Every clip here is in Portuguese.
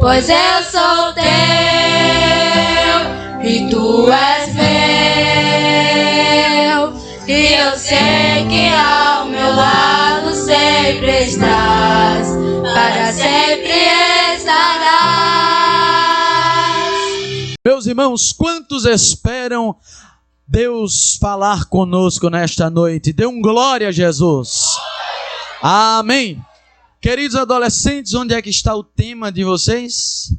pois eu sou teu e tu és meu, e eu sei que ao meu lado sempre estás, para sempre estarás. Meus irmãos, quantos esperam Deus falar conosco nesta noite? Dê um glória a Jesus. Amém. Queridos adolescentes, onde é que está o tema de vocês?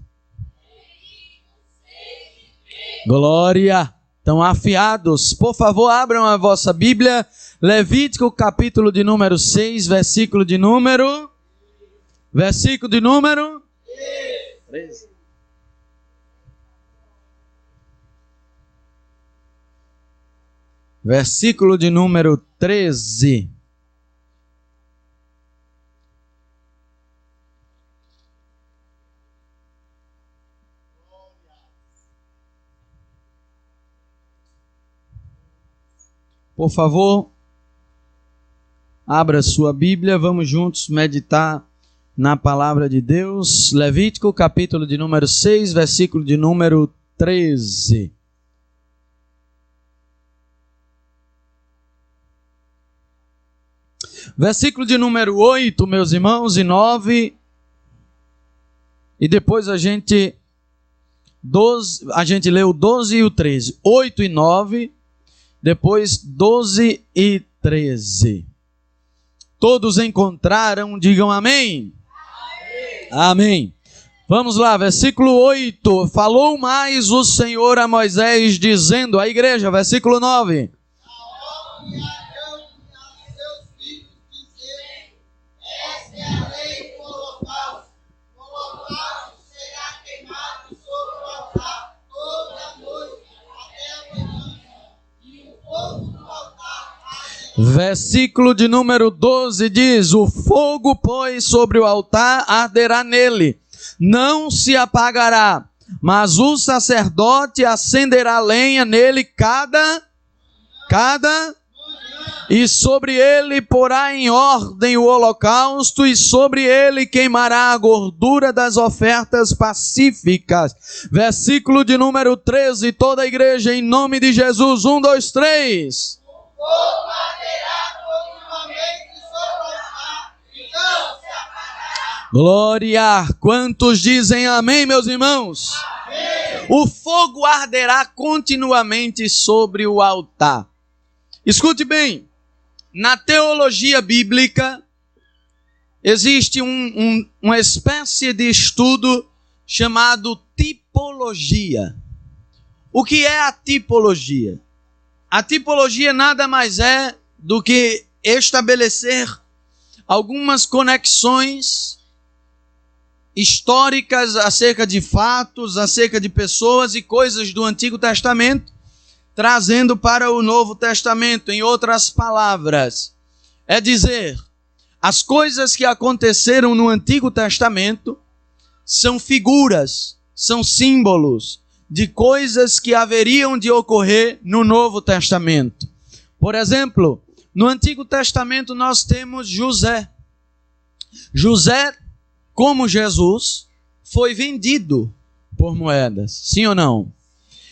Glória. Estão afiados. Por favor, abram a vossa Bíblia. Levítico, capítulo de número 6, versículo de número 13. Versículo de número 13. Por favor, abra sua Bíblia, vamos juntos meditar na palavra de Deus. Levítico, capítulo de número 6, versículo de número 13. Versículo de número 8, meus irmãos, e 9. E depois a gente lê o 12 e o 13. 8 e 9. Depois 12 e 13. Todos encontraram, digam amém. Amém. Vamos lá, versículo 8. Falou mais o Senhor a Moisés, dizendo, a igreja, versículo 9. Versículo de número 12 diz, o fogo, pois, sobre o altar arderá nele, não se apagará, mas o sacerdote acenderá lenha nele cada e sobre ele porá em ordem o holocausto, e sobre ele queimará a gordura das ofertas pacíficas. Versículo de número 13, toda a igreja em nome de Jesus, 1, 2, 3. Glória! Quantos dizem amém, meus irmãos? Amém. O fogo arderá continuamente sobre o altar. Escute bem, na teologia bíblica existe uma espécie de estudo chamado tipologia. O que é a tipologia? A tipologia nada mais é do que estabelecer algumas conexões históricas acerca de fatos, acerca de pessoas e coisas do Antigo Testamento, trazendo para o Novo Testamento. Em outras palavras, é dizer, as coisas que aconteceram no Antigo Testamento são figuras, são símbolos de coisas que haveriam de ocorrer no Novo Testamento. Por exemplo, no Antigo Testamento nós temos José. José, como Jesus, foi vendido por moedas, sim ou não?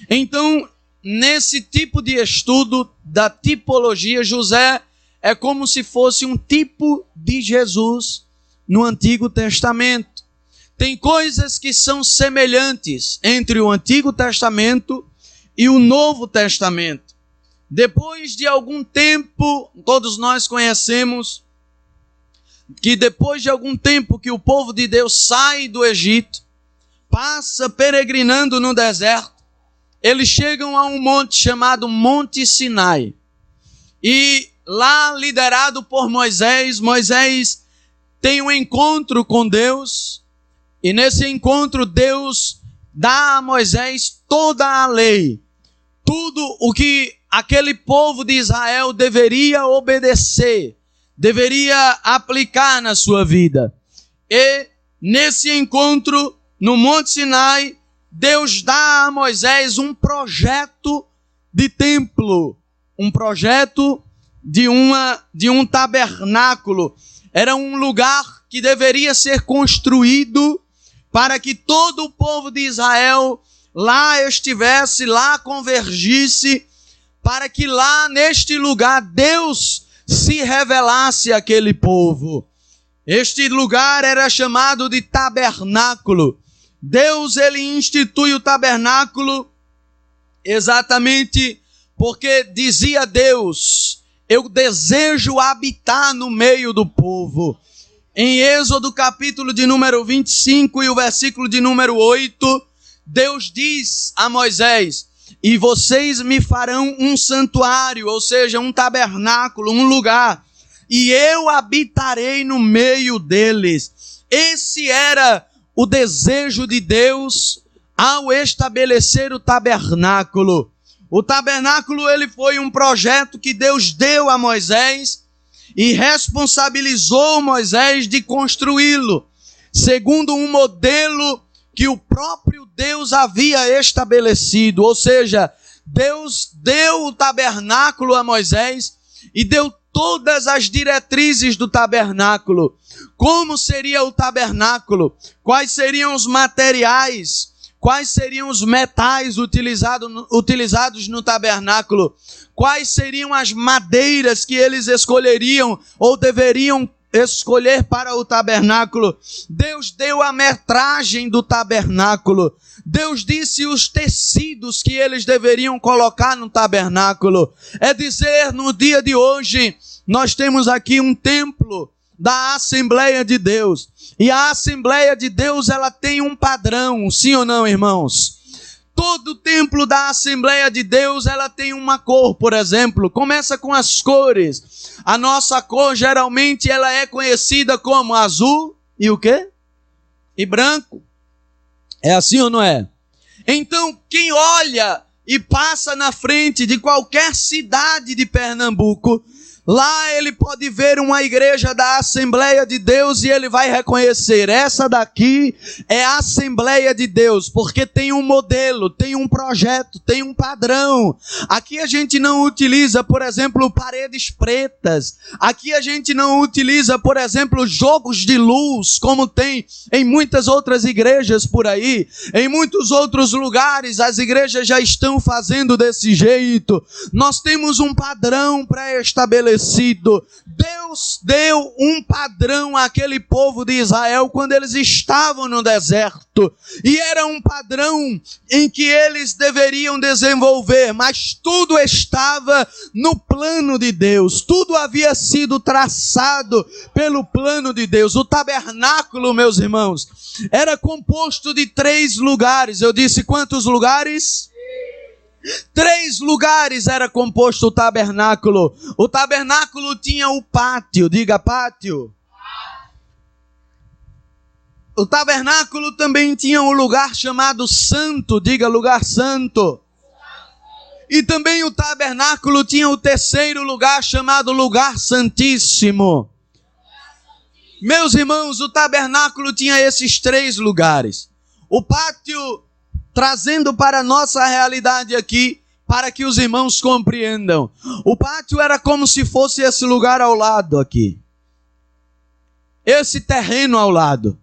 Então, nesse tipo de estudo da tipologia, José é como se fosse um tipo de Jesus no Antigo Testamento. Tem coisas que são semelhantes entre o Antigo Testamento e o Novo Testamento. Depois de algum tempo, todos nós conhecemos que depois de algum tempo que o povo de Deus sai do Egito, passa peregrinando no deserto, eles chegam a um monte chamado Monte Sinai. E lá, liderado por Moisés, Moisés tem um encontro com Deus, e nesse encontro Deus dá a Moisés toda a lei, tudo o que aquele povo de Israel deveria obedecer, deveria aplicar na sua vida. E nesse encontro, no Monte Sinai, Deus dá a Moisés um projeto de templo, um projeto de um tabernáculo. Era um lugar que deveria ser construído para que todo o povo de Israel lá estivesse, lá convergisse, para que lá neste lugar Deus se revelasse àquele povo. Este lugar era chamado de tabernáculo. Deus, ele institui o tabernáculo exatamente porque dizia Deus: eu desejo habitar no meio do povo. Em Êxodo capítulo de número 25 e o versículo de número 8, Deus diz a Moisés: e vocês me farão um santuário, ou seja, um tabernáculo, um lugar, e eu habitarei no meio deles. Esse era o desejo de Deus ao estabelecer o tabernáculo. O tabernáculo, ele foi um projeto que Deus deu a Moisés e responsabilizou Moisés de construí-lo, segundo um modelo que o próprio Deus havia estabelecido. Ou seja, Deus deu o tabernáculo a Moisés e deu todas as diretrizes do tabernáculo. Como seria o tabernáculo? Quais seriam os materiais? Quais seriam os metais utilizados no tabernáculo? Quais seriam as madeiras que eles escolheriam ou deveriam escolher para o tabernáculo? Deus deu a metragem do tabernáculo. Deus disse os tecidos que eles deveriam colocar no tabernáculo. É dizer, no dia de hoje, nós temos aqui um templo da Assembleia de Deus. E a Assembleia de Deus, ela tem um padrão, sim ou não, irmãos? Todo templo da Assembleia de Deus, ela tem uma cor, por exemplo. Começa com as cores. A nossa cor, geralmente, ela é conhecida como azul e o quê? E branco. É assim ou não é? Então, quem olha e passa na frente de qualquer cidade de Pernambuco, lá ele pode ver uma igreja da Assembleia de Deus e ele vai reconhecer: essa daqui é a Assembleia de Deus, porque tem um modelo, tem um projeto, tem um padrão. Aqui a gente não utiliza, por exemplo, paredes pretas. Aqui a gente não utiliza, por exemplo, jogos de luz, como tem em muitas outras igrejas por aí. Em muitos outros lugares as igrejas já estão fazendo desse jeito. Nós temos um padrão pré-estabelecido. Deus deu um padrão àquele povo de Israel quando eles estavam no deserto. E era um padrão em que eles deveriam desenvolver, mas tudo estava no plano de Deus. Tudo havia sido traçado pelo plano de Deus. O tabernáculo, meus irmãos, era composto de 3 lugares. Eu disse quantos lugares? 3 lugares era composto o tabernáculo. O tabernáculo tinha o pátio, diga pátio. O tabernáculo também tinha um lugar chamado santo, diga lugar santo. E também o tabernáculo tinha o 3º lugar chamado lugar santíssimo. Meus irmãos, o tabernáculo tinha esses 3 lugares. O pátio, trazendo para a nossa realidade aqui, para que os irmãos compreendam. O pátio era como se fosse esse lugar ao lado aqui. Esse terreno ao lado.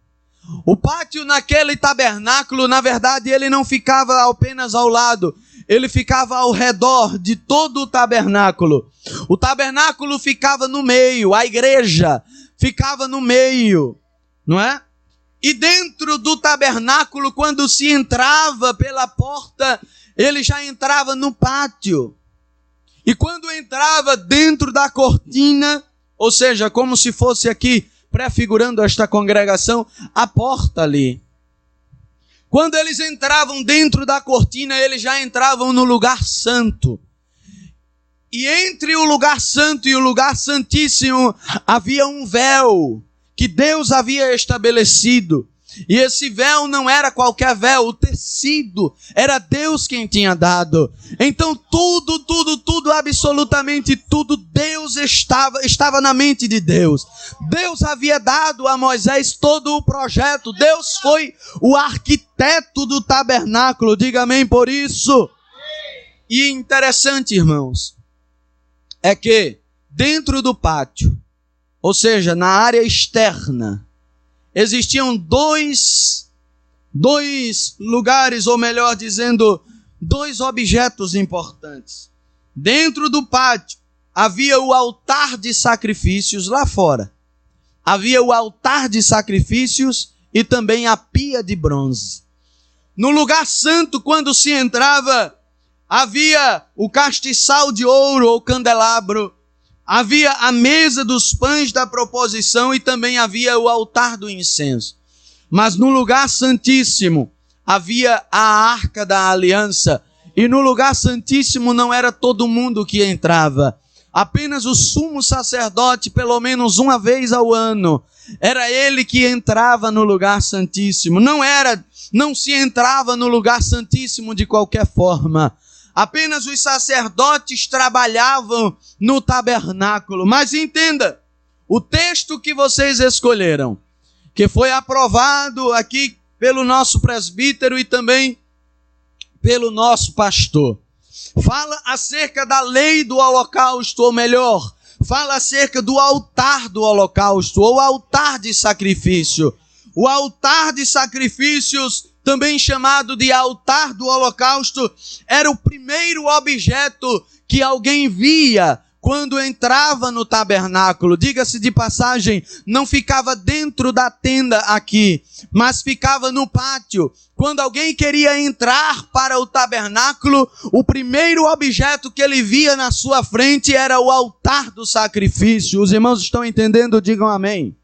O pátio naquele tabernáculo, na verdade, ele não ficava apenas ao lado. Ele ficava ao redor de todo o tabernáculo. O tabernáculo ficava no meio. A igreja ficava no meio. Não é? E dentro do tabernáculo, quando se entrava pela porta, ele já entrava no pátio. E quando entrava dentro da cortina, ou seja, como se fosse aqui, prefigurando esta congregação, a porta ali. Quando eles entravam dentro da cortina, eles já entravam no lugar santo. E entre o lugar santo e o lugar santíssimo havia um véu que Deus havia estabelecido. E esse véu não era qualquer véu, o tecido era Deus quem tinha dado. Então tudo, absolutamente tudo, Deus estava na mente de Deus. Deus havia dado a Moisés todo o projeto. Deus foi o arquiteto do tabernáculo, diga amém por isso. E interessante, irmãos, é que dentro do pátio, ou seja, na área externa, existiam 2 dois lugares, ou melhor dizendo, dois objetos importantes. Dentro do pátio havia o altar de sacrifícios lá fora. Havia o altar de sacrifícios e também a pia de bronze. No lugar santo, quando se entrava, havia o castiçal de ouro ou candelabro, havia a mesa dos pães da proposição e também havia o altar do incenso. Mas no lugar santíssimo havia a arca da aliança, e no lugar santíssimo não era todo mundo que entrava. Apenas o sumo sacerdote, pelo menos uma vez ao ano, era ele que entrava no lugar santíssimo. Não se entrava no lugar santíssimo de qualquer forma. Apenas os sacerdotes trabalhavam no tabernáculo. Mas entenda, o texto que vocês escolheram, que foi aprovado aqui pelo nosso presbítero e também pelo nosso pastor, fala acerca da lei do holocausto, ou melhor, fala acerca do altar do holocausto, ou altar de sacrifício. O altar de sacrifícios, também chamado de altar do holocausto, era o primeiro objeto que alguém via quando entrava no tabernáculo. Diga-se de passagem, não ficava dentro da tenda aqui, mas ficava no pátio. Quando alguém queria entrar para o tabernáculo, o primeiro objeto que ele via na sua frente era o altar do sacrifício. Os irmãos estão entendendo? Digam amém.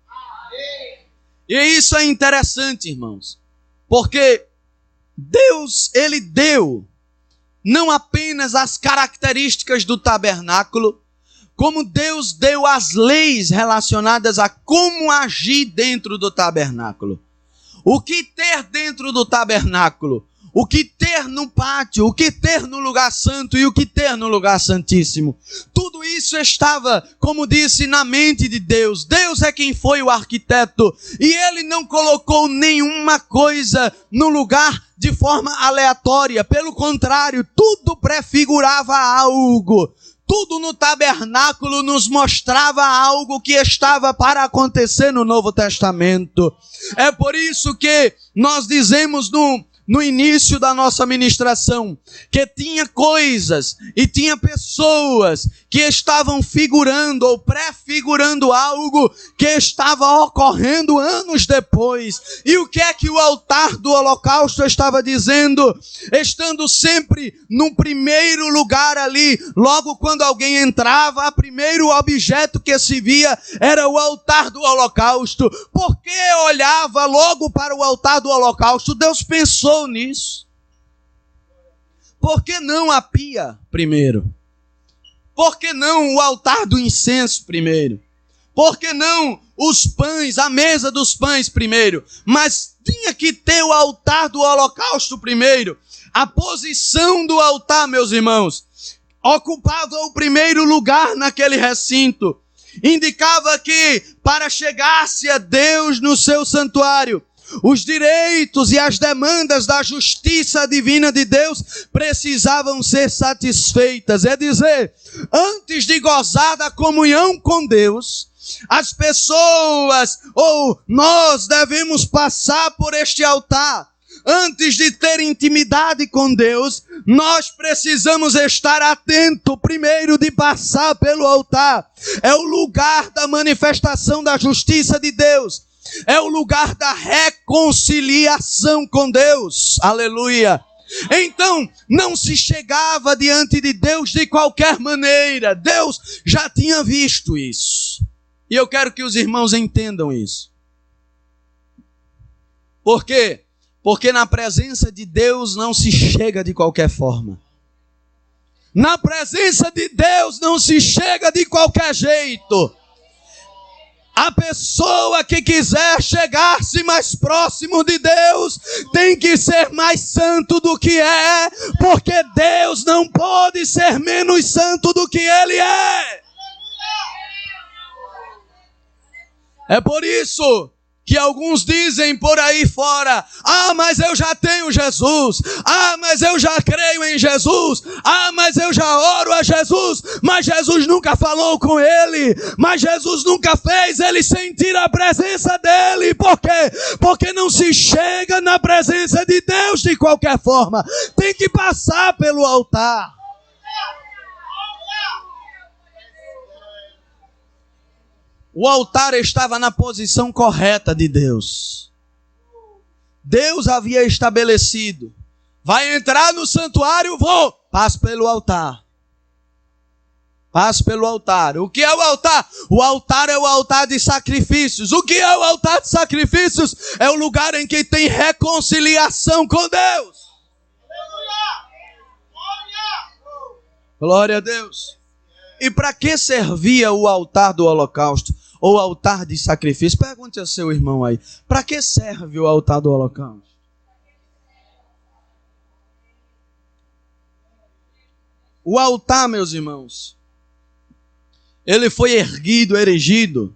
E isso é interessante, irmãos, porque Deus, ele deu não apenas as características do tabernáculo, como Deus deu as leis relacionadas a como agir dentro do tabernáculo. O que ter dentro do tabernáculo, o que ter no pátio, o que ter no lugar santo e o que ter no lugar santíssimo. Tudo isso estava, como disse, na mente de Deus. Deus é quem foi o arquiteto e ele não colocou nenhuma coisa no lugar de forma aleatória. Pelo contrário, tudo prefigurava algo. Tudo no tabernáculo nos mostrava algo que estava para acontecer no Novo Testamento. É por isso que nós dizemos no início da nossa ministração, que tinha coisas e tinha pessoas que estavam figurando ou prefigurando algo que estava ocorrendo anos depois. E o que é que o altar do holocausto estava dizendo? Estando sempre no primeiro lugar ali, logo quando alguém entrava, o primeiro objeto que se via era o altar do holocausto. Por que olhava logo para o altar do holocausto? Deus pensou nisso. Por que não a pia primeiro? Por que não o altar do incenso primeiro? Por que não os pães, a mesa dos pães primeiro? Mas tinha que ter o altar do holocausto primeiro. A posição do altar, meus irmãos, ocupava o primeiro lugar naquele recinto. Indicava que para chegar-se a Deus no seu santuário, os direitos e as demandas da justiça divina de Deus precisavam ser satisfeitas. É dizer, antes de gozar da comunhão com Deus, as pessoas ou nós devemos passar por este altar. Antes de ter intimidade com Deus, nós precisamos estar atento primeiro de passar pelo altar. É o lugar da manifestação da justiça de Deus. É o lugar da reconciliação com Deus. Aleluia. Então, não se chegava diante de Deus de qualquer maneira. Deus já tinha visto isso. E eu quero que os irmãos entendam isso. Por quê? Porque na presença de Deus não se chega de qualquer forma. Na presença de Deus não se chega de qualquer jeito. A pessoa que quiser chegar-se mais próximo de Deus tem que ser mais santo do que é, porque Deus não pode ser menos santo do que Ele é. É por isso que alguns dizem por aí fora: ah, mas eu já tenho Jesus, ah, mas eu já creio em Jesus, ah, mas eu já oro a Jesus, mas Jesus nunca falou com ele, mas Jesus nunca fez ele sentir a presença dele. Por quê? Porque não se chega na presença de Deus de qualquer forma, tem que passar pelo altar. O altar estava na posição correta de Deus. Deus havia estabelecido: vai entrar no santuário, passe pelo altar. Passe pelo altar. O que é o altar? O altar é o altar de sacrifícios. O que é o altar de sacrifícios? É o lugar em que tem reconciliação com Deus. Glória a Deus. E para que servia o altar do holocausto? Ou altar de sacrifício? Pergunte ao seu irmão aí: para que serve o altar do holocausto? O altar, meus irmãos, ele foi erigido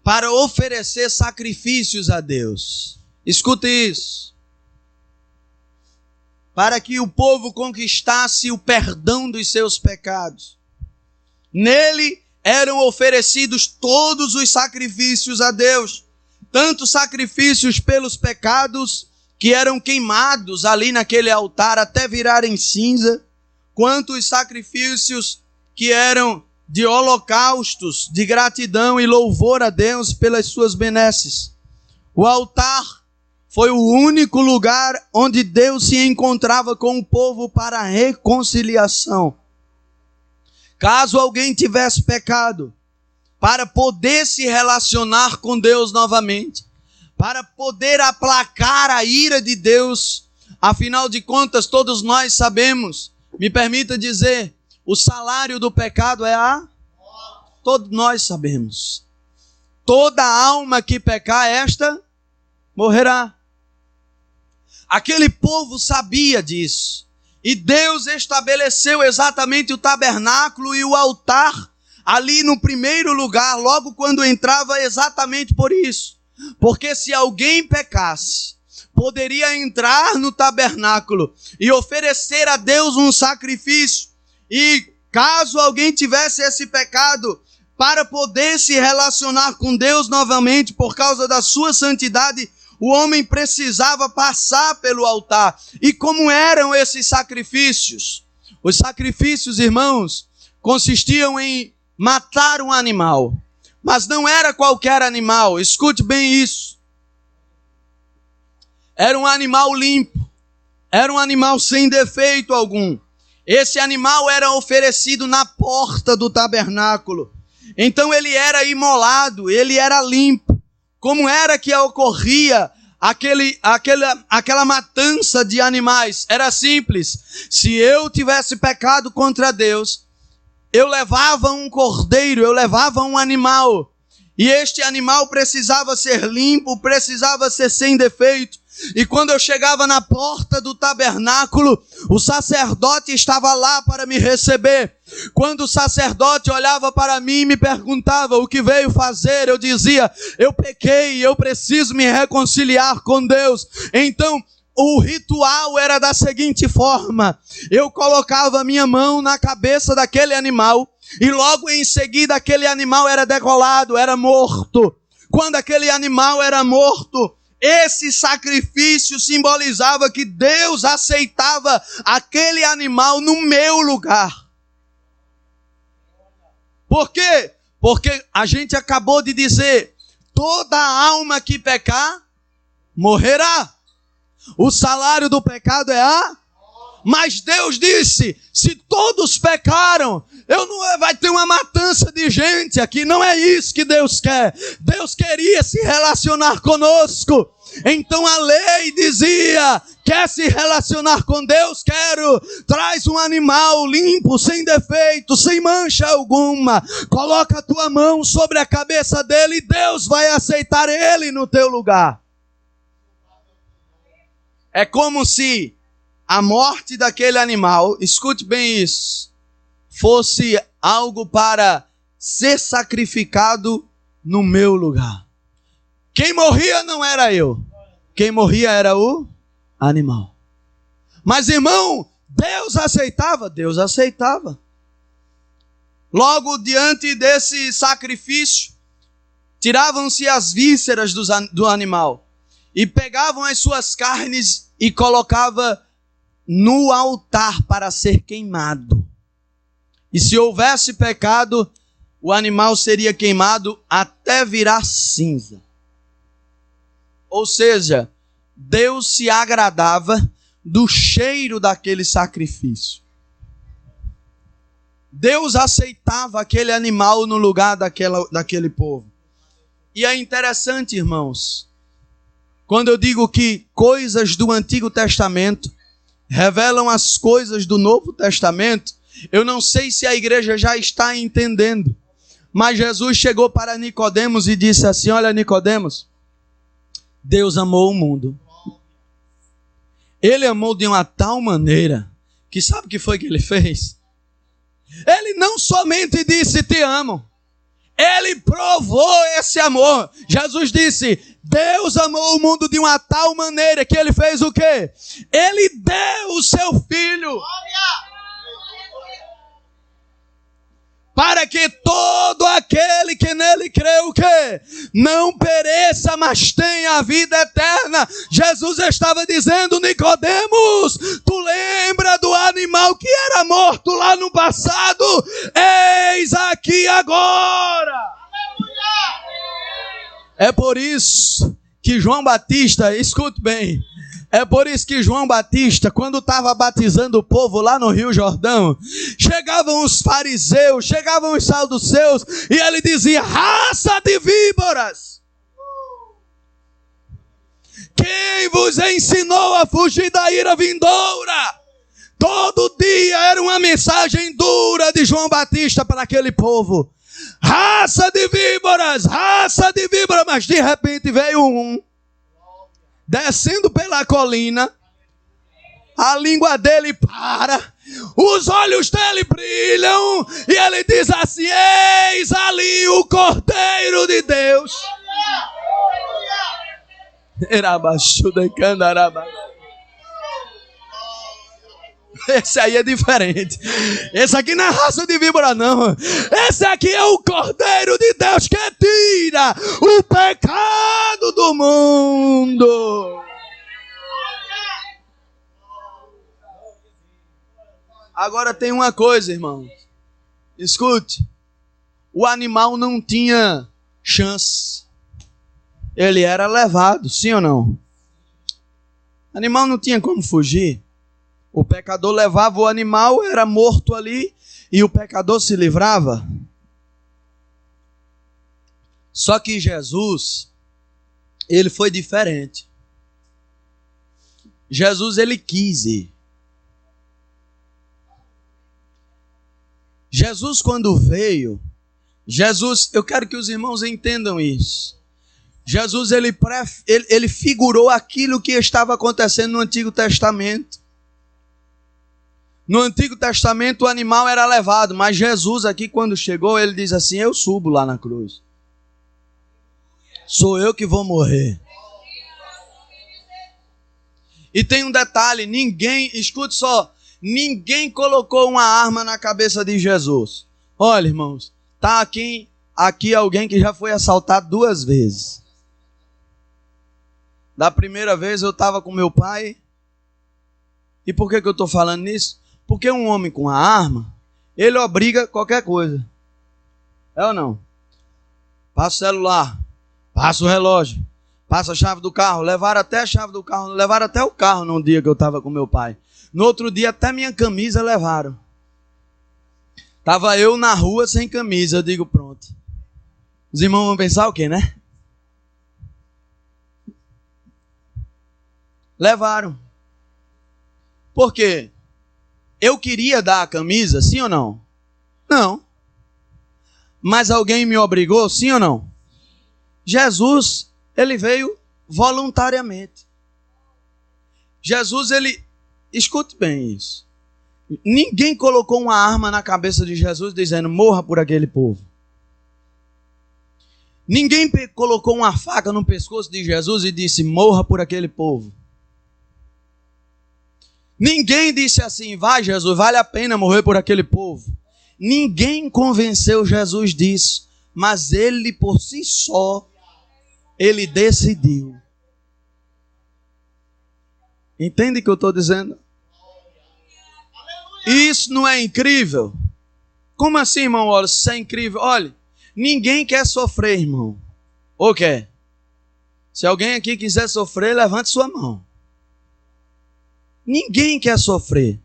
para oferecer sacrifícios a Deus. Escute isso. Para que o povo conquistasse o perdão dos seus pecados. Nele eram oferecidos todos os sacrifícios a Deus. Tanto sacrifícios pelos pecados, que eram queimados ali naquele altar até virarem cinza, quanto os sacrifícios que eram de holocaustos, de gratidão e louvor a Deus pelas suas benesses. O altar foi o único lugar onde Deus se encontrava com o povo para a reconciliação. Caso alguém tivesse pecado, para poder se relacionar com Deus novamente, para poder aplacar a ira de Deus, afinal de contas, todos nós sabemos, me permita dizer, o salário do pecado é a... Todos nós sabemos. Toda alma que pecar, esta morrerá. Aquele povo sabia disso. E Deus estabeleceu exatamente o tabernáculo e o altar ali no primeiro lugar, logo quando entrava, exatamente por isso. Porque se alguém pecasse, poderia entrar no tabernáculo e oferecer a Deus um sacrifício. E caso alguém tivesse esse pecado, para poder se relacionar com Deus novamente por causa da sua santidade, o homem precisava passar pelo altar. E como eram esses sacrifícios? Os sacrifícios, irmãos, consistiam em matar um animal. Mas não era qualquer animal, escute bem isso. Era um animal limpo, era um animal sem defeito algum. Esse animal era oferecido na porta do tabernáculo. Então ele era imolado, ele era limpo. Como era que ocorria aquela matança de animais? Era simples. Se eu tivesse pecado contra Deus, eu levava um cordeiro, eu levava um animal. E este animal precisava ser limpo, precisava ser sem defeito. E quando eu chegava na porta do tabernáculo, o sacerdote estava lá para me receber. Quando o sacerdote olhava para mim e me perguntava o que veio fazer, eu dizia: eu pequei, eu preciso me reconciliar com Deus. Então, o ritual era da seguinte forma: eu colocava a minha mão na cabeça daquele animal e logo em seguida aquele animal era degolado, era morto. Quando aquele animal era morto, esse sacrifício simbolizava que Deus aceitava aquele animal no meu lugar. Por quê? Porque a gente acabou de dizer: toda alma que pecar, morrerá. O salário do pecado é a... Mas Deus disse: se todos pecaram, vai ter uma matança de gente aqui. Não é isso que Deus quer. Deus queria se relacionar conosco. Então a lei dizia: quer se relacionar com Deus? Quero. Traz um animal limpo, sem defeito, sem mancha alguma. Coloca a tua mão sobre a cabeça dele e Deus vai aceitar ele no teu lugar. É como se a morte daquele animal, escute bem isso, fosse algo para ser sacrificado no meu lugar. Quem morria não era eu. Quem morria era o animal. Mas, irmão, Deus aceitava? Deus aceitava. Logo, diante desse sacrifício, tiravam-se as vísceras do animal e pegavam as suas carnes e colocavam no altar para ser queimado. E se houvesse pecado, o animal seria queimado até virar cinza. Ou seja, Deus se agradava do cheiro daquele sacrifício. Deus aceitava aquele animal no lugar daquele povo. E é interessante, irmãos, quando eu digo que coisas do Antigo Testamento revelam as coisas do Novo Testamento, eu não sei se a igreja já está entendendo, mas Jesus chegou para Nicodemos e disse assim: olha, Nicodemos, Deus amou o mundo. Ele amou de uma tal maneira que sabe o que foi que ele fez? Ele não somente disse te amo, ele provou esse amor. Jesus disse: Deus amou o mundo de uma tal maneira que ele fez o quê? Ele deu o seu filho. Para que todo aquele que nele crê o quê? Não pereça, mas tenha a vida eterna. Jesus estava dizendo: Nicodemos, tu lembra do animal que era morto lá no passado? Eis aqui agora. É por isso que João Batista, escute bem, é por isso que João Batista, quando estava batizando o povo lá no Rio Jordão, chegavam os fariseus, chegavam os saduceus, e ele dizia: raça de víboras, quem vos ensinou a fugir da ira vindoura? Todo dia era uma mensagem dura de João Batista para aquele povo. Raça de víboras, mas de repente veio um descendo pela colina, a língua dele para, os olhos dele brilham, e ele diz assim: eis ali o Cordeiro de Deus. Esse aí é diferente. Esse aqui não é raça de víbora, não. Esse aqui é o Cordeiro de Deus que tira o pecado do mundo. Agora tem uma coisa, irmão. Escute. O animal não tinha chance. Ele era levado, sim ou não? O animal não tinha como fugir. O pecador levava o animal, era morto ali, e o pecador se livrava. Só que Jesus, ele foi diferente. Jesus, ele quis ir. Jesus, quando veio, eu quero que os irmãos entendam isso. Jesus, ele figurou aquilo que estava acontecendo no Antigo Testamento. No Antigo Testamento o animal era levado, mas Jesus aqui quando chegou, ele diz assim: eu subo lá na cruz. Sou eu que vou morrer. E tem um detalhe, escute só, ninguém colocou uma arma na cabeça de Jesus. Olha, irmãos, tá aqui alguém que já foi assaltado 2 vezes. Da primeira vez eu estava com meu pai. E por que eu estou falando nisso? Porque um homem com a arma, ele obriga qualquer coisa. É ou não? Passa o celular, passa o relógio, passa a chave do carro. Levaram até a chave do carro, levaram até o carro num dia que eu estava com meu pai. No outro dia até minha camisa levaram. Estava eu na rua sem camisa, eu digo pronto. Os irmãos vão pensar o quê, né? Levaram. Por quê? Eu queria dar a camisa, sim ou não? Não. Mas alguém me obrigou, sim ou não? Jesus, ele veio voluntariamente. Jesus, escute bem isso. Ninguém colocou uma arma na cabeça de Jesus dizendo: morra por aquele povo. Ninguém colocou uma faca no pescoço de Jesus e disse: morra por aquele povo. Ninguém disse assim: vai, Jesus, vale a pena morrer por aquele povo. Ninguém convenceu Jesus disso, mas ele por si só, ele decidiu. Entende o que eu estou dizendo? Isso não é incrível? Como assim, irmão? Olha, isso é incrível. Olha, ninguém quer sofrer, irmão. Ou quer? Se alguém aqui quiser sofrer, levante sua mão. Ninguém quer sofrer.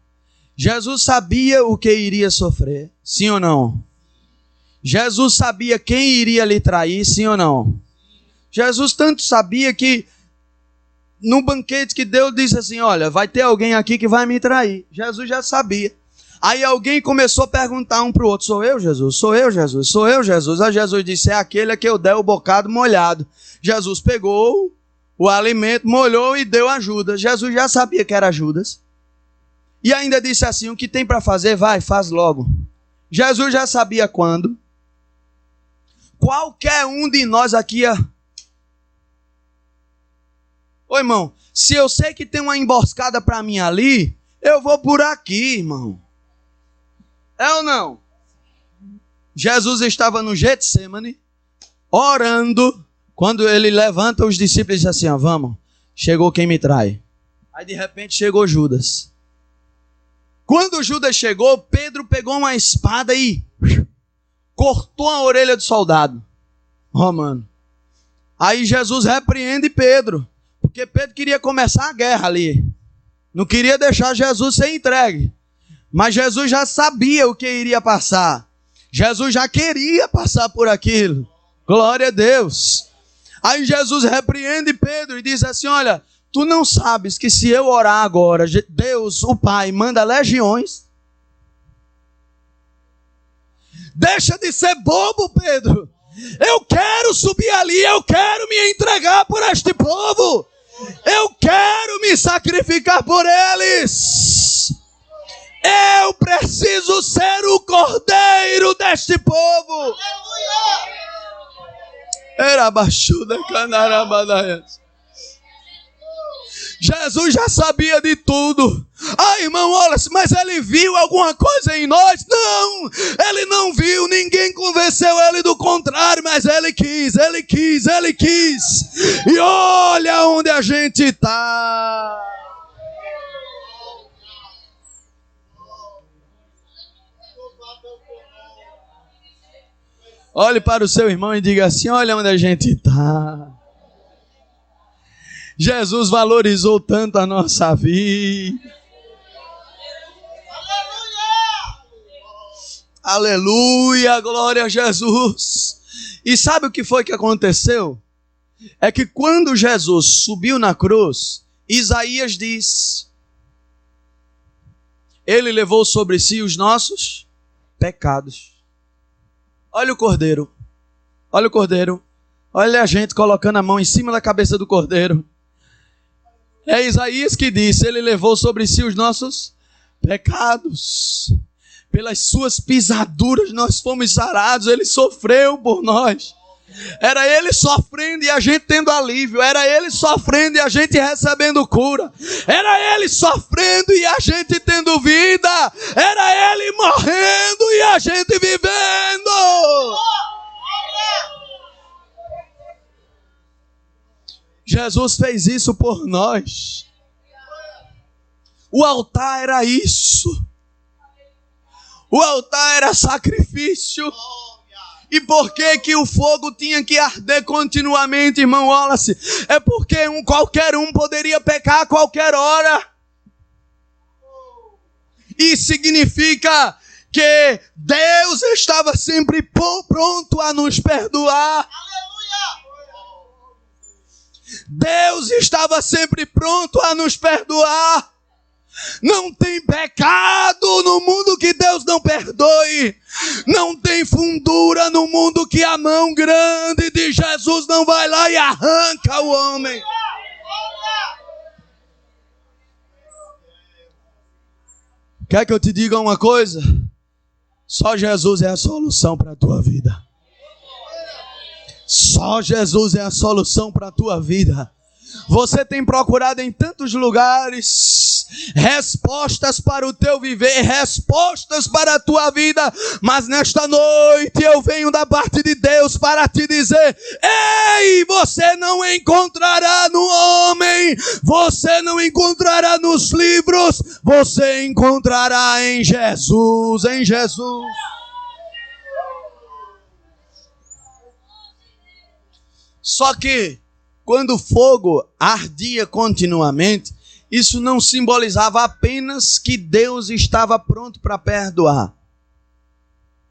Jesus sabia o que iria sofrer, sim ou não? Jesus sabia quem iria lhe trair, sim ou não? Jesus tanto sabia que no banquete que Deus disse assim: olha, vai ter alguém aqui que vai me trair. Jesus já sabia. Aí alguém começou a perguntar um para o outro: sou eu, Jesus? Sou eu, Jesus? Sou eu, Jesus? Aí Jesus disse: é aquele a que eu der o bocado molhado. Jesus pegou o alimento, molhou e deu a Judas. Jesus já sabia que era Judas. E ainda disse assim: o que tem para fazer, vai, faz logo. Jesus já sabia quando. Qualquer um de nós aqui Ô irmão, se eu sei que tem uma emboscada para mim ali, eu vou por aqui, irmão. É ou não? Jesus estava no Getsemane, orando, quando ele levanta os discípulos e diz assim: ó, vamos, chegou quem me trai. Aí de repente chegou Judas. Quando Judas chegou, Pedro pegou uma espada e cortou a orelha do soldado romano. Aí Jesus repreende Pedro, porque Pedro queria começar a guerra ali. Não queria deixar Jesus ser entregue. Mas Jesus já sabia o que iria passar. Jesus já queria passar por aquilo. Glória a Deus. Aí Jesus repreende Pedro e diz assim: olha, tu não sabes que se eu orar agora, Deus, o Pai, manda legiões? Deixa de ser bobo, Pedro. Eu quero subir ali, eu quero me entregar por este povo. Eu quero me sacrificar por eles. Eu preciso ser o cordeiro deste povo. Era baixuda, canarabadaias. Jesus já sabia de tudo. Ah, irmão, olha, mas ele viu alguma coisa em nós? Não, ele não viu, ninguém convenceu ele do contrário, mas ele quis. E olha onde a gente está. Olhe para o seu irmão e diga assim: olha onde a gente está. Jesus valorizou tanto a nossa vida. Aleluia, glória a Jesus. E sabe o que foi que aconteceu? É que quando Jesus subiu na cruz, Isaías diz: ele levou sobre si os nossos pecados. Olha o cordeiro. Olha o cordeiro. Olha a gente colocando a mão em cima da cabeça do cordeiro. É Isaías que disse: ele levou sobre si os nossos pecados. Pelas suas pisaduras nós fomos sarados. Ele sofreu por nós. Era ele sofrendo e a gente tendo alívio. Era ele sofrendo e a gente recebendo cura. Era ele sofrendo e a gente tendo vida. Era ele morrendo e a gente vivendo. Jesus fez isso por nós. O altar era isso. O altar era sacrifício. E por que o fogo tinha que arder continuamente, irmão Wallace? É porque qualquer um poderia pecar a qualquer hora. Isso significa que Deus estava sempre pronto a nos perdoar. Deus estava sempre pronto a nos perdoar. Não tem pecado no mundo que Deus não perdoe. Não tem fundura no mundo que a mão grande de Jesus não vai lá e arranca o homem. Quer que eu te diga uma coisa? Só Jesus é a solução para a tua vida. Só Jesus é a solução para a tua vida. Você tem procurado em tantos lugares respostas para o teu viver, respostas para a tua vida, mas nesta noite eu venho da parte de Deus para te dizer: ei, você não encontrará no homem, você não encontrará nos livros, você encontrará em Jesus, em Jesus. Só que quando o fogo ardia continuamente, isso não simbolizava apenas que Deus estava pronto para perdoar.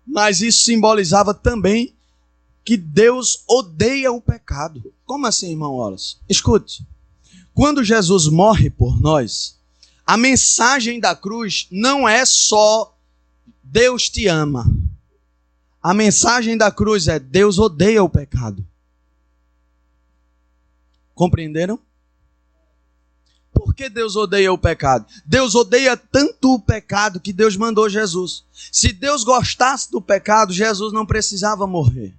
Mas isso simbolizava também que Deus odeia o pecado. Como assim, irmão Wallace? Escute. Quando Jesus morre por nós, a mensagem da cruz não é só Deus te ama. A mensagem da cruz é Deus odeia o pecado. Compreenderam? Por que Deus odeia o pecado? Deus odeia tanto o pecado que Deus mandou Jesus. Se Deus gostasse do pecado, Jesus não precisava morrer.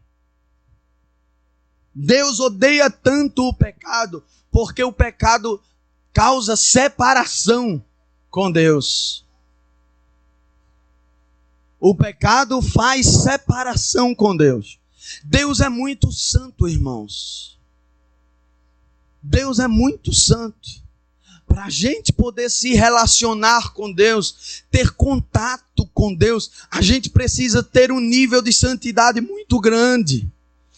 Deus odeia tanto o pecado porque o pecado causa separação com Deus. O pecado faz separação com Deus. Deus é muito santo, irmãos. Deus é muito santo. Para a gente poder se relacionar com Deus, ter contato com Deus, a gente precisa ter um nível de santidade muito grande.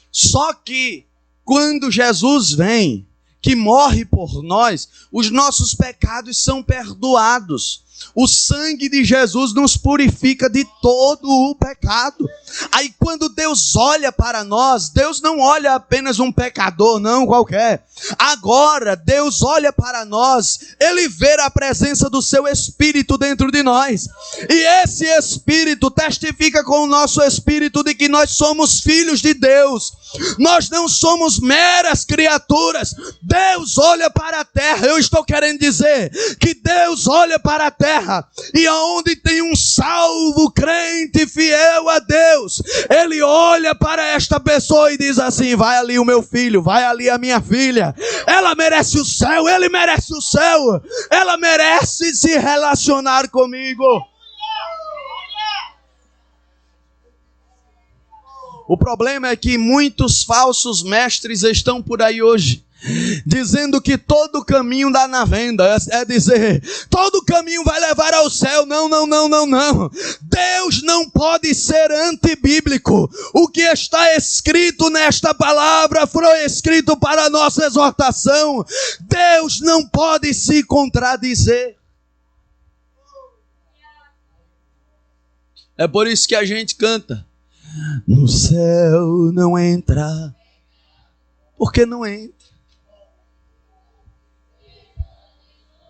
Só que, quando Jesus vem, que morre por nós, os nossos pecados são perdoados. O sangue de Jesus nos purifica de todo o pecado. Aí quando Deus olha para nós, Deus não olha apenas um pecador, não qualquer. Agora Deus olha para nós, Ele vê a presença do seu Espírito dentro de nós. E esse Espírito testifica com o nosso Espírito de que nós somos filhos de Deus. Nós não somos meras criaturas. Deus olha para a terra. Eu estou querendo dizer que Deus olha para a terra, e aonde tem um salvo crente fiel a Deus, Ele olha para esta pessoa e diz assim: vai ali o meu filho, vai ali a minha filha, ela merece o céu, ele merece o céu, ela merece se relacionar comigo. O problema é que muitos falsos mestres estão por aí hoje, dizendo que todo caminho dá na venda, é dizer, todo caminho vai levar ao céu. Não. Deus não pode ser antibíblico. O que está escrito nesta palavra foi escrito para a nossa exortação. Deus não pode se contradizer. É por isso que a gente canta: no céu não entra, porque não entra.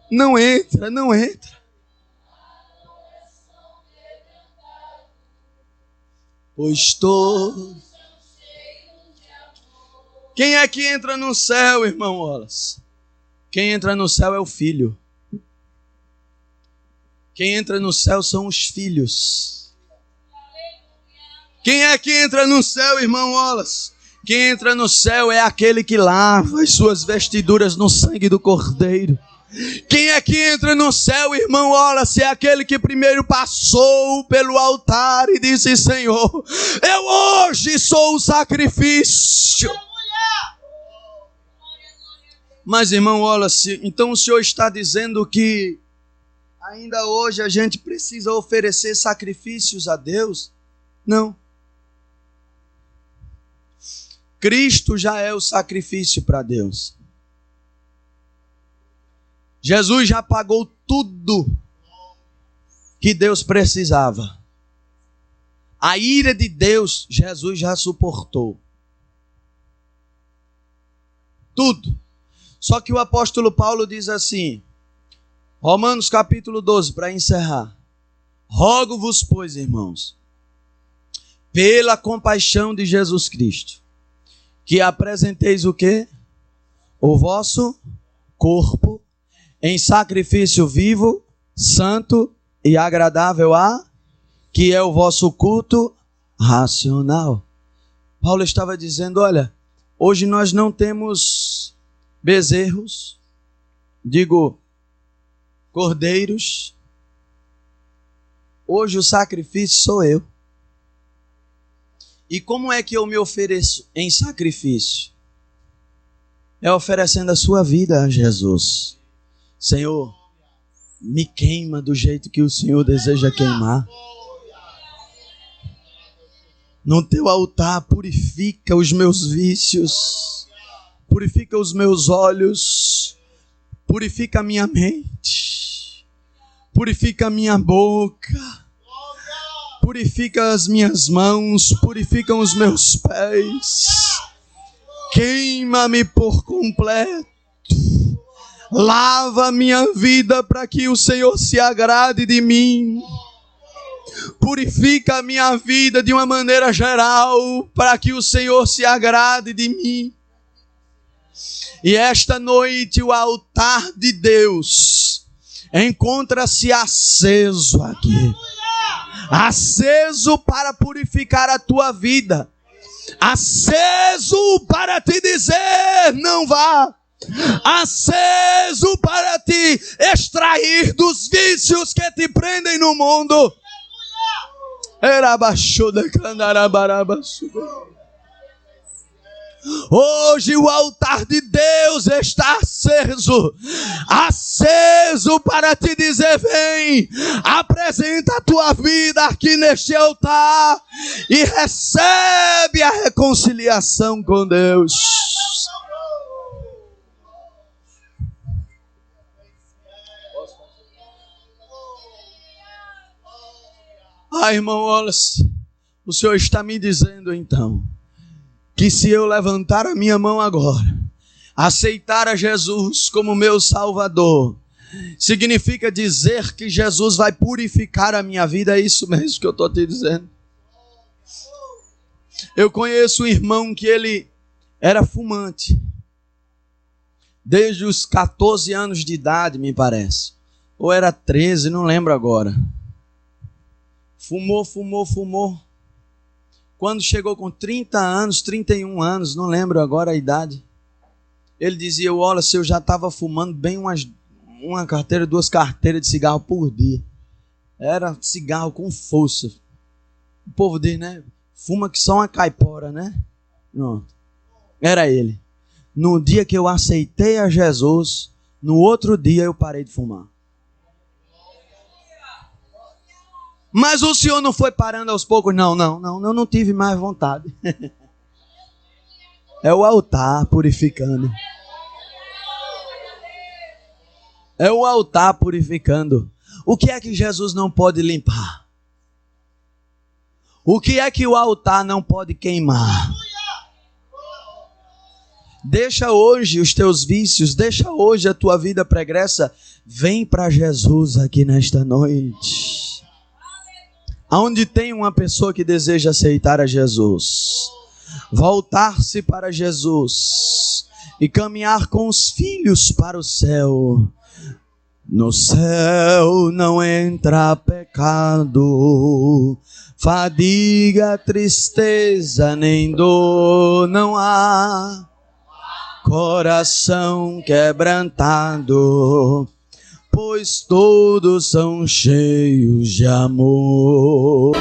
Não entra. Pois todos. Quem é que entra no céu, irmão Wallace? Quem entra no céu é o filho. Quem entra no céu são os filhos. Quem é que entra no céu, irmão Wallace? Quem entra no céu é aquele que lava as suas vestiduras no sangue do Cordeiro. Quem é que entra no céu, irmão Wallace? É aquele que primeiro passou pelo altar e disse: Senhor, eu hoje sou o sacrifício. Mas, irmão Wallace, então o senhor está dizendo que ainda hoje a gente precisa oferecer sacrifícios a Deus? Não. Cristo já é o sacrifício para Deus. Jesus já pagou tudo que Deus precisava. A ira de Deus, Jesus já suportou. Tudo. Só que o apóstolo Paulo diz assim, Romanos capítulo 12, para encerrar: rogo-vos, pois, irmãos, pela compaixão de Jesus Cristo, que apresenteis o quê? O vosso corpo em sacrifício vivo, santo e agradável a, que é o vosso culto racional. Paulo estava dizendo: olha, Hoje nós não temos bezerros, digo, cordeiros. Hoje o sacrifício sou eu. E como é que eu me ofereço em sacrifício? É oferecendo a sua vida a Jesus. Senhor, me queima do jeito que o Senhor deseja queimar. No teu altar, purifica os meus vícios, purifica os meus olhos, purifica a minha mente, purifica a minha boca, purifica as minhas mãos, purifica os meus pés. Queima-me por completo. Lava a minha vida para que o Senhor se agrade de mim. Purifica a minha vida de uma maneira geral para que o Senhor se agrade de mim. E esta noite o altar de Deus encontra-se aceso aqui. Aceso para purificar a tua vida. Aceso para te dizer, não vá. Aceso para te extrair dos vícios que te prendem no mundo. Hoje o altar de Deus está aceso. Aceso para te dizer, vem, apresenta a tua vida aqui neste altar e recebe a reconciliação com Deus. Irmão Wallace, o Senhor está me dizendo então, que se eu levantar a minha mão agora, aceitar a Jesus como meu Salvador, significa dizer que Jesus vai purificar a minha vida. É isso mesmo que eu estou te dizendo. Eu conheço um irmão que ele era fumante, desde os 14 anos de idade, me parece, ou era 13, não lembro agora. Fumou. Quando chegou com 30 anos, 31 anos, não lembro agora a idade, ele dizia, olha, se eu já estava fumando bem uma carteira, 2 carteiras de cigarro por dia. Era cigarro com força. O povo diz, né? Fuma que só uma caipora, né? Pronto. Era ele. No dia que eu aceitei a Jesus, no outro dia eu parei de fumar. Mas o Senhor não foi parando aos poucos, não, eu não tive mais vontade. É o altar purificando. É o altar purificando. O que é que Jesus não pode limpar? O que é que o altar não pode queimar? Deixa hoje os teus vícios, deixa hoje a tua vida pregressa. Vem para Jesus aqui nesta noite. Aonde tem uma pessoa que deseja aceitar a Jesus, voltar-se para Jesus e caminhar com os filhos para o céu. No céu não entra pecado, fadiga, tristeza, nem dor não há. Coração quebrantado, pois todos são cheios de amor.